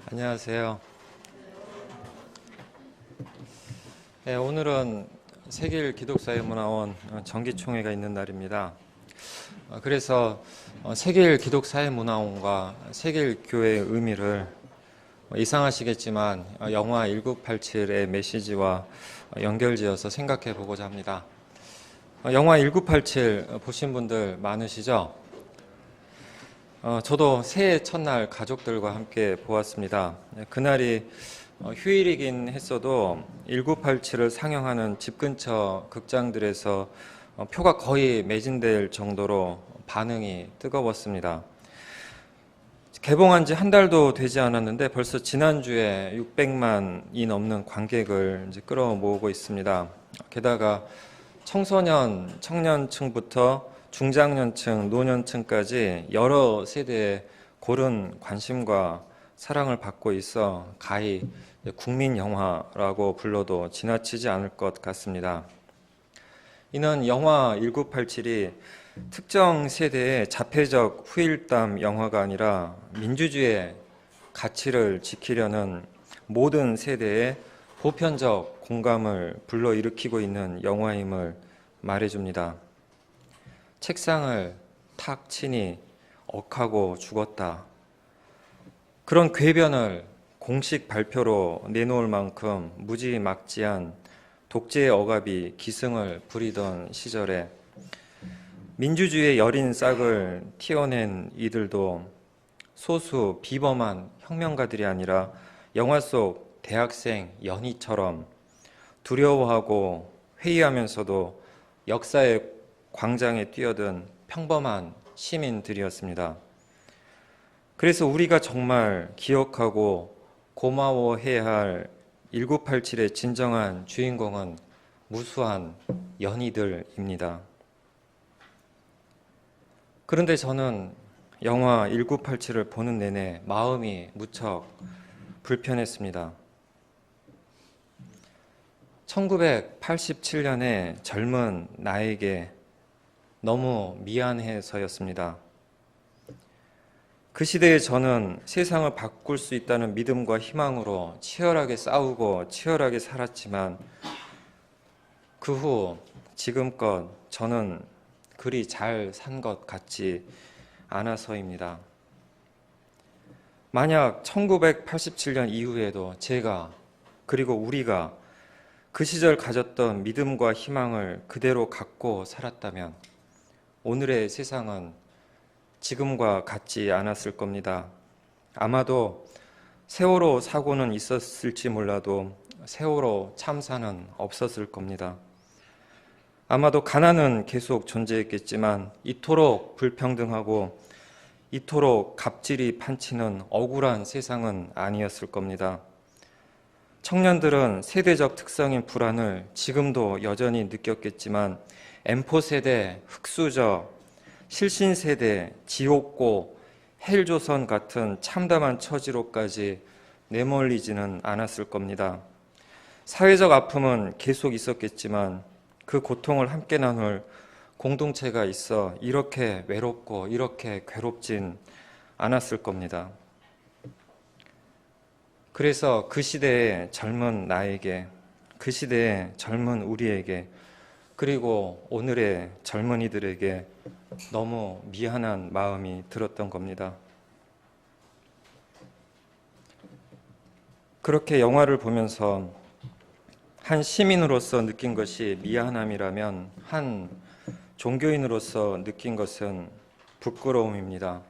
안녕하세요. 네, 오늘은 세계일 기독사회문화원 정기총회가 있는 날입니다. 그래서 세계일 기독사회문화원과 세계일 교회의 의미를 이상하시겠지만 영화 1987의 메시지와 연결지어서 생각해 보고자 합니다. 영화 1987 보신 분들 많으시죠? 저도 새해 첫날 가족들과 함께 보았습니다. 그날이 휴일이긴 했어도 1987을 상영하는 집 근처 극장들에서 표가 거의 매진될 정도로 반응이 뜨거웠습니다. 개봉한 지 한 달도 되지 않았는데 벌써 지난주에 600만이 넘는 관객을 이제 끌어모으고 있습니다. 게다가 청소년, 청년층부터 중장년층, 노년층까지 여러 세대의 고른 관심과 사랑을 받고 있어 가히 국민 영화라고 불러도 지나치지 않을 것 같습니다. 이는 영화 1987이 특정 세대의 자폐적 후일담 영화가 아니라 민주주의의 가치를 지키려는 모든 세대의 보편적 공감을 불러일으키고 있는 영화임을 말해줍니다. 책상을 탁 치니 억하고 죽었다. 그런 궤변을 공식 발표로 내놓을 만큼 무지막지한 독재의 억압이 기승을 부리던 시절에 민주주의의 여린 싹을 튀어낸 이들도 소수 비범한 혁명가들이 아니라 영화 속 대학생 연희처럼 두려워하고 회의하면서도 역사의 광장에 뛰어든 평범한 시민들이었습니다. 그래서 우리가 정말 기억하고 고마워해야 할 1987의 진정한 주인공은 무수한 연희들입니다. 그런데 저는 영화 1987을 보는 내내 마음이 무척 불편했습니다. 1987년에 젊은 나에게 너무 미안해서였습니다. 그 시대에 저는 세상을 바꿀 수 있다는 믿음과 희망으로 치열하게 싸우고 치열하게 살았지만 그 후 지금껏 저는 그리 잘 산 것 같지 않아서입니다. 만약 1987년 이후에도 제가 그리고 우리가 그 시절 가졌던 믿음과 희망을 그대로 갖고 살았다면 오늘의 세상은 지금과 같지 않았을 겁니다. 아마도 세월호 사고는 있었을지 몰라도 세월호 참사는 없었을 겁니다. 아마도 가난은 계속 존재했겠지만 이토록 불평등하고 이토록 갑질이 판치는 억울한 세상은 아니었을 겁니다. 청년들은 세대적 특성인 불안을 지금도 여전히 느꼈겠지만 M4세대, 흑수저, 실신세대, 지옥고, 헬조선 같은 참담한 처지로까지 내몰리지는 않았을 겁니다. 사회적 아픔은 계속 있었겠지만 그 고통을 함께 나눌 공동체가 있어 이렇게 외롭고 이렇게 괴롭진 않았을 겁니다. 그래서 그 시대의 젊은 나에게, 그 시대의 젊은 우리에게, 그리고 오늘의 젊은이들에게 너무 미안한 마음이 들었던 겁니다. 그렇게 영화를 보면서 한 시민으로서 느낀 것이 미안함이라면 한 종교인으로서 느낀 것은 부끄러움입니다.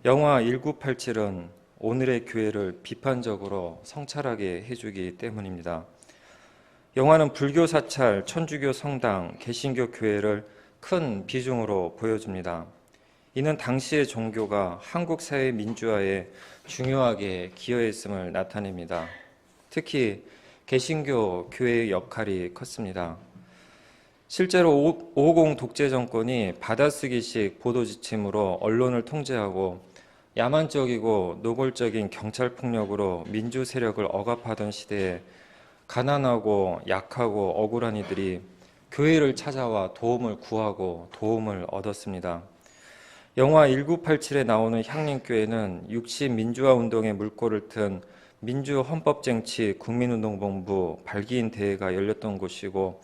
영화 1987은 오늘의 교회를 비판적으로 성찰하게 해주기 때문입니다. 영화는 불교 사찰, 천주교 성당, 개신교 교회를 큰 비중으로 보여줍니다. 이는 당시의 종교가 한국 사회 민주화에 중요하게 기여했음을 나타냅니다. 특히 개신교 교회의 역할이 컸습니다. 실제로 550 독재 정권이 받아쓰기식 보도 지침으로 언론을 통제하고 야만적이고 노골적인 경찰 폭력으로 민주 세력을 억압하던 시대에 가난하고 약하고 억울한 이들이 교회를 찾아와 도움을 구하고 도움을 얻었습니다. 영화 1987에 나오는 향림교회는 60 민주화 운동의 물꼬를 튼 민주헌법쟁취 국민운동본부 발기인 대회가 열렸던 곳이고,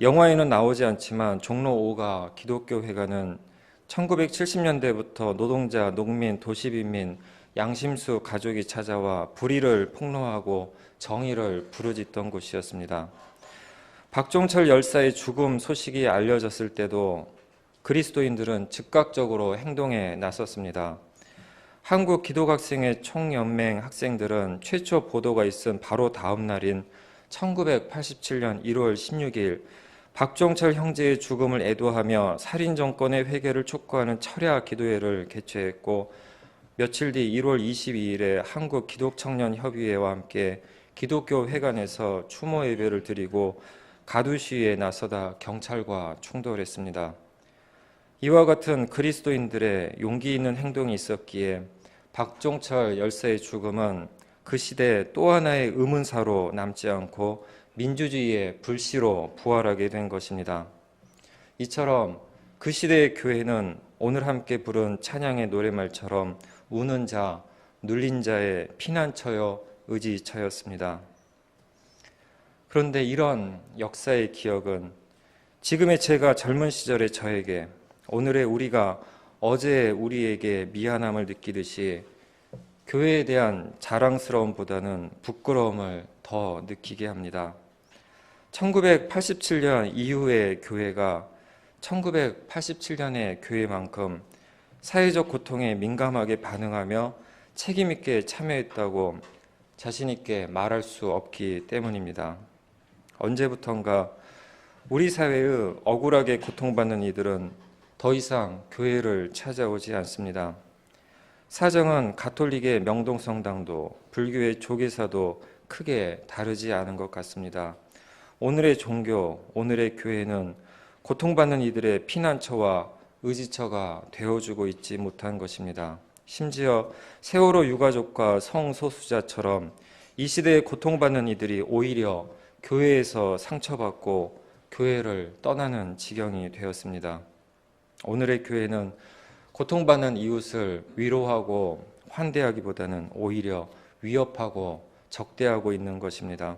영화에는 나오지 않지만 종로 5가 기독교회관은 1970년대부터 노동자, 농민, 도시빈민, 양심수 가족이 찾아와 불의를 폭로하고 정의를 부르짖던 곳이었습니다. 박종철 열사의 죽음 소식이 알려졌을 때도 그리스도인들은 즉각적으로 행동에 나섰습니다. 한국 기독학생회 총연맹 학생들은 최초 보도가 있은 바로 다음 날인 1987년 1월 16일 박종철 형제의 죽음을 애도하며 살인 정권의 회개를 촉구하는 철야 기도회를 개최했고, 며칠 뒤 1월 22일에 한국 기독청년협의회와 함께 기독교 회관에서 추모 예배를 드리고 가두 시위에 나서다 경찰과 충돌했습니다. 이와 같은 그리스도인들의 용기 있는 행동이 있었기에 박종철 열사의 죽음은 그 시대 또 하나의 의문사로 남지 않고 민주주의의 불씨로 부활하게 된 것입니다. 이처럼 그 시대의 교회는 오늘 함께 부른 찬양의 노래말처럼 우는 자, 눌린 자의 피난처요 의지처였습니다. 그런데 이런 역사의 기억은 지금의 제가 젊은 시절의 저에게, 오늘의 우리가 어제의 우리에게 미안함을 느끼듯이 교회에 대한 자랑스러움보다는 부끄러움을 더 느끼게 합니다. 1987년 이후의 교회가 1987년의 교회만큼 사회적 고통에 민감하게 반응하며 책임있게 참여했다고 자신있게 말할 수 없기 때문입니다. 언제부턴가 우리 사회의 억울하게 고통받는 이들은 더 이상 교회를 찾아오지 않습니다. 사정은 가톨릭의 명동성당도 불교의 조계사도 크게 다르지 않은 것 같습니다. 오늘의 종교, 오늘의 교회는 고통받는 이들의 피난처와 의지처가 되어주고 있지 못한 것입니다. 심지어 세월호 유가족과 성소수자처럼 이 시대에 고통받는 이들이 오히려 교회에서 상처받고 교회를 떠나는 지경이 되었습니다. 오늘의 교회는 고통받는 이웃을 위로하고 환대하기보다는 오히려 위협하고 적대하고 있는 것입니다.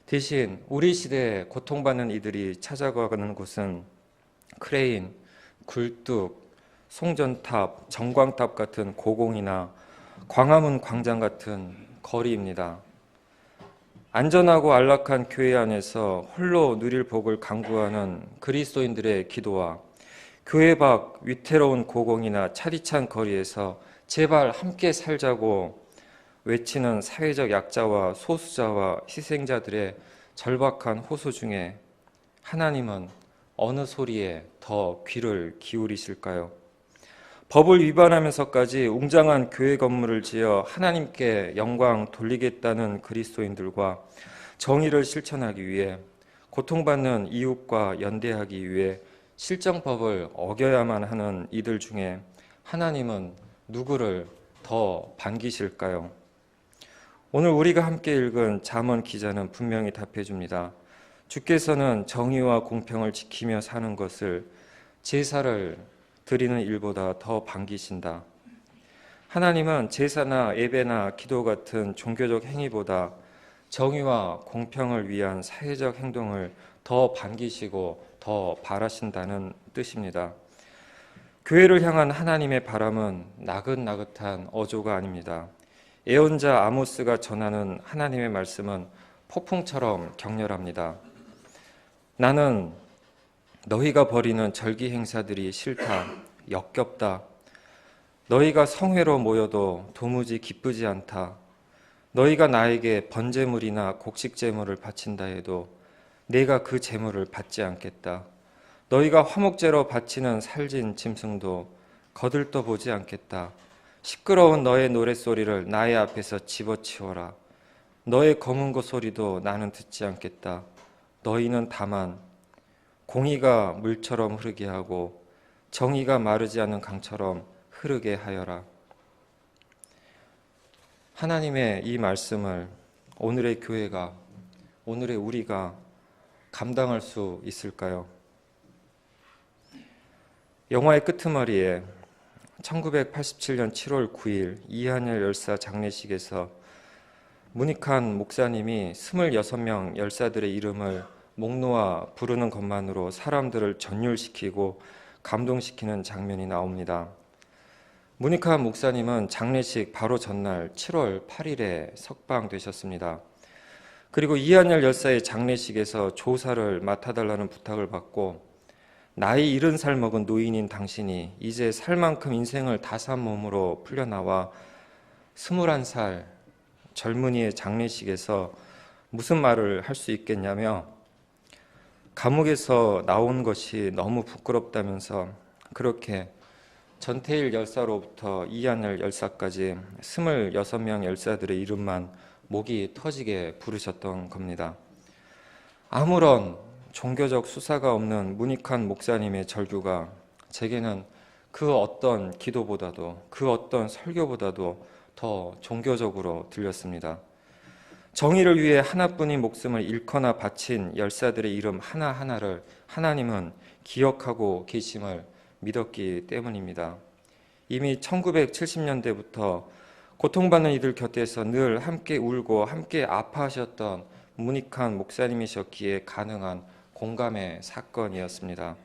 대신 우리 시대에 고통받는 이들이 찾아가는 곳은 크레인, 굴뚝, 송전탑, 정광탑 같은 고공이나 광화문 광장 같은 거리입니다. 안전하고 안락한 교회 안에서 홀로 누릴 복을 강구하는 그리스도인들의 기도와 교회 밖 위태로운 고공이나 차디찬 거리에서 제발 함께 살자고 외치는 사회적 약자와 소수자와 희생자들의 절박한 호소 중에 하나님은 어느 소리에 더 귀를 기울이실까요? 법을 위반하면서까지 웅장한 교회 건물을 지어 하나님께 영광 돌리겠다는 그리스도인들과 정의를 실천하기 위해 고통받는 이웃과 연대하기 위해 실정법을 어겨야만 하는 이들 중에 하나님은 누구를 더 반기실까요? 오늘 우리가 함께 읽은 잠언 기자는 분명히 답해줍니다. 주께서는 정의와 공평을 지키며 사는 것을 제사를 드리는 일보다 더 반기신다. 하나님은 제사나 예배나 기도 같은 종교적 행위보다 정의와 공평을 위한 사회적 행동을 더 반기시고 더 바라신다는 뜻입니다. 교회를 향한 하나님의 바람은 나긋나긋한 어조가 아닙니다. 예언자 아모스가 전하는 하나님의 말씀은 폭풍처럼 격렬합니다. 나는 너희가 벌이는 절기 행사들이 싫다, 역겹다. 너희가 성회로 모여도 도무지 기쁘지 않다. 너희가 나에게 번제물이나 곡식제물을 바친다 해도 내가 그 제물을 받지 않겠다. 너희가 화목제로 바치는 살진 짐승도 거들떠 보지 않겠다. 시끄러운 너의 노랫소리를 나의 앞에서 집어치워라. 너의 검은고 소리도 나는 듣지 않겠다. 너희는 다만 공의가 물처럼 흐르게 하고 정의가 마르지 않는 강처럼 흐르게 하여라. 하나님의 이 말씀을 오늘의 교회가, 오늘의 우리가 감당할 수 있을까요? 영화의 끄트머리에 1987년 7월 9일 이한열 열사 장례식에서 문익환 목사님이 26명 열사들의 이름을 목 놓아 부르는 것만으로 사람들을 전율시키고 감동시키는 장면이 나옵니다. 문익환 목사님은 장례식 바로 전날 7월 8일에 석방되셨습니다. 그리고 이한열 열사의 장례식에서 조사를 맡아달라는 부탁을 받고 나이 70살 먹은 노인인 당신이 이제 살 만큼 인생을 다 산 몸으로 풀려나와 21살 젊은이의 장례식에서 무슨 말을 할 수 있겠냐며 감옥에서 나온 것이 너무 부끄럽다면서 그렇게 전태일 열사로부터 이한열 열사까지 26명 열사들의 이름만 목이 터지게 부르셨던 겁니다. 아무런 종교적 수사가 없는 문익환 목사님의 절규가 제게는 그 어떤 기도보다도 그 어떤 설교보다도 더 종교적으로 들렸습니다. 정의를 위해 하나뿐인 목숨을 잃거나 바친 열사들의 이름 하나하나를 하나님은 기억하고 계심을 믿었기 때문입니다. 이미 1970년대부터 고통받는 이들 곁에서 늘 함께 울고 함께 아파하셨던 문익환 목사님이셨기에 가능한 공감의 사건이었습니다.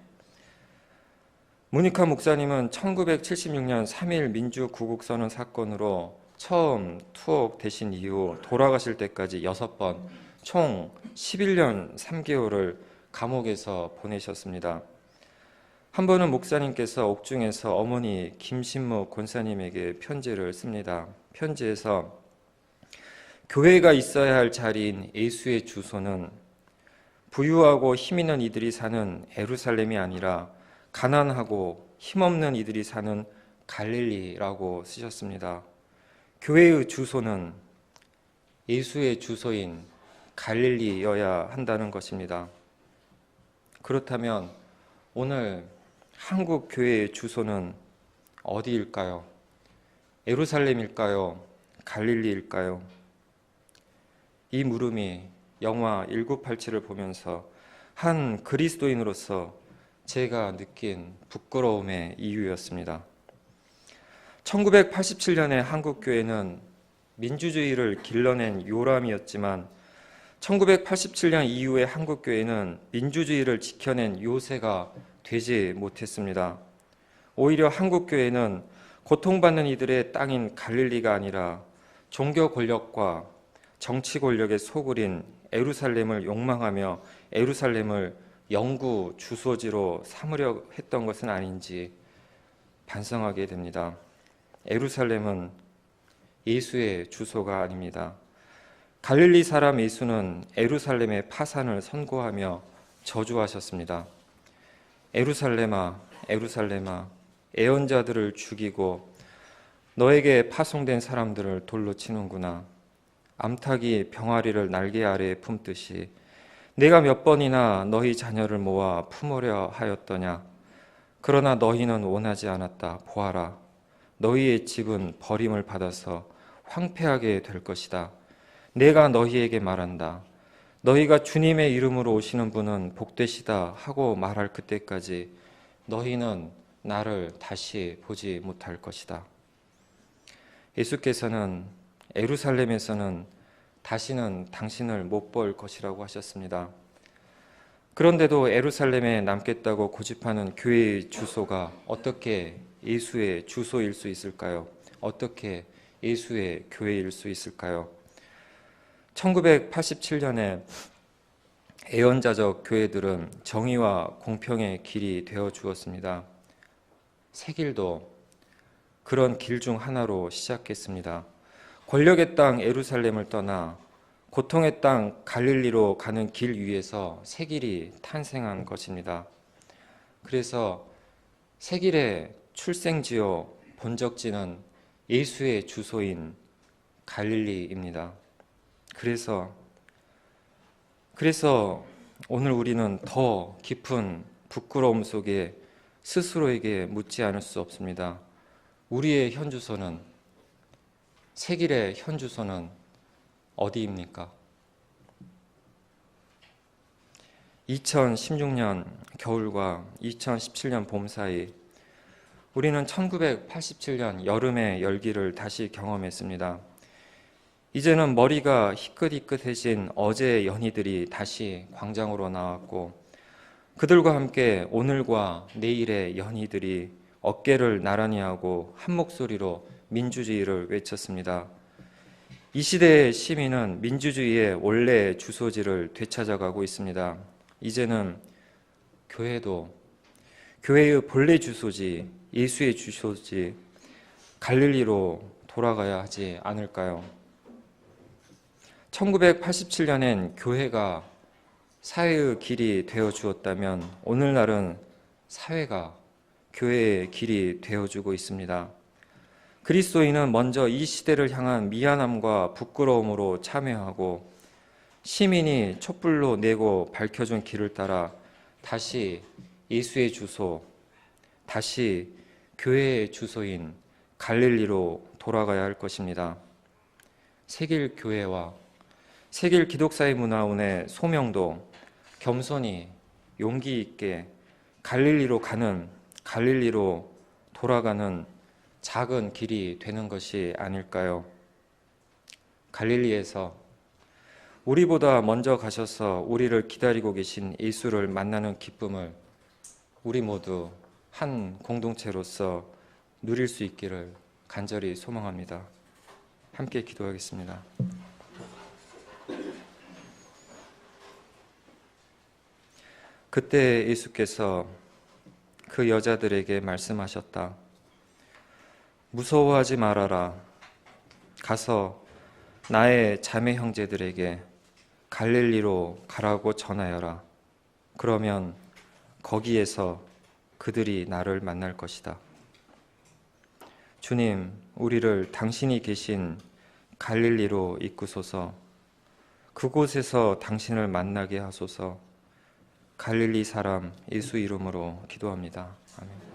문익환 목사님은 1976년 3.1 민주구국선언 사건으로 처음 투옥되신 이후 돌아가실 때까지 6번, 총 11년 3개월을 감옥에서 보내셨습니다. 한 번은 목사님께서 옥중에서 어머니 김신무 권사님에게 편지를 씁니다. 편지에서 교회가 있어야 할 자리인 예수의 주소는 부유하고 힘 있는 이들이 사는 예루살렘이 아니라 가난하고 힘없는 이들이 사는 갈릴리라고 쓰셨습니다. 교회의 주소는 예수의 주소인 갈릴리여야 한다는 것입니다. 그렇다면 오늘 한국 교회의 주소는 어디일까요? 예루살렘일까요? 갈릴리일까요? 이 물음이 영화 1987을 보면서 한 그리스도인으로서 제가 느낀 부끄러움의 이유였습니다. 1987년의 한국교회는 민주주의를 길러낸 요람이었지만 1987년 이후의 한국교회는 민주주의를 지켜낸 요새가 되지 못했습니다. 오히려 한국교회는 고통받는 이들의 땅인 갈릴리가 아니라 종교 권력과 정치 권력에 소굴인 예루살렘을 욕망하며 예루살렘을 영구 주소지로 삼으려 했던 것은 아닌지 반성하게 됩니다. 예루살렘은 예수의 주소가 아닙니다. 갈릴리 사람 예수는 예루살렘의 파산을 선고하며 저주하셨습니다. 예루살렘아, 예루살렘아, 애언자들을 죽이고 너에게 파송된 사람들을 돌로 치는구나. 암탉이 병아리를 날개 아래에 품듯이 내가 몇 번이나 너희 자녀를 모아 품으려 하였더냐. 그러나 너희는 원하지 않았다. 보아라. 너희의 집은 버림을 받아서 황폐하게 될 것이다. 내가 너희에게 말한다. 너희가 주님의 이름으로 오시는 분은 복되시다 하고 말할 그때까지 너희는 나를 다시 보지 못할 것이다. 예수께서는 예루살렘에서는 다시는 당신을 못 볼 것이라고 하셨습니다. 그런데도 예루살렘에 남겠다고 고집하는 교회의 주소가 어떻게 예수의 주소일 수 있을까요? 어떻게 예수의 교회일 수 있을까요? 1987년에 애언자적 교회들은 정의와 공평의 길이 되어 주었습니다. 새 길도 그런 길 중 하나로 시작했습니다. 권력의 땅 예루살렘을 떠나 고통의 땅 갈릴리로 가는 길 위에서 새 길이 탄생한 것입니다. 그래서 새 길의 출생지요 본적지는 예수의 주소인 갈릴리입니다. 그래서 오늘 우리는 더 깊은 부끄러움 속에 스스로에게 묻지 않을 수 없습니다. 우리의 현주소는, 새 길의 현주소는 어디입니까? 2016년 겨울과 2017년 봄 사이 우리는 1987년 여름의 열기를 다시 경험했습니다. 이제는 머리가 희끗희끗해진 어제의 연희들이 다시 광장으로 나왔고 그들과 함께 오늘과 내일의 연희들이 어깨를 나란히 하고 한 목소리로 민주주의를 외쳤습니다. 이 시대의 시민은 민주주의의 원래 주소지를 되찾아가고 있습니다. 이제는 교회도 교회의 본래 주소지, 예수의 주소지 갈릴리로 돌아가야 하지 않을까요? 1987년엔 교회가 사회의 길이 되어 주었다면 오늘날은 사회가 교회의 길이 되어 주고 있습니다. 그리스도인은 먼저 이 시대를 향한 미안함과 부끄러움으로 참여하고 시민이 촛불로 내고 밝혀준 길을 따라 다시 예수의 주소, 다시 교회의 주소인 갈릴리로 돌아가야 할 것입니다. 세길교회와 세길기독사회문화원의 소명도 겸손히 용기 있게 갈릴리로 돌아가는 작은 길이 되는 것이 아닐까요? 갈릴리에서 우리보다 먼저 가셔서 우리를 기다리고 계신 예수를 만나는 기쁨을 우리 모두 한 공동체로서 누릴 수 있기를 간절히 소망합니다. 함께 기도하겠습니다. 그때 예수께서 그 여자들에게 말씀하셨다. 무서워하지 말아라. 가서 나의 자매 형제들에게 갈릴리로 가라고 전하여라. 그러면 거기에서 그들이 나를 만날 것이다. 주님, 우리를 당신이 계신 갈릴리로 이끄소서. 그곳에서 당신을 만나게 하소서. 갈릴리 사람 예수 이름으로 기도합니다. 아멘.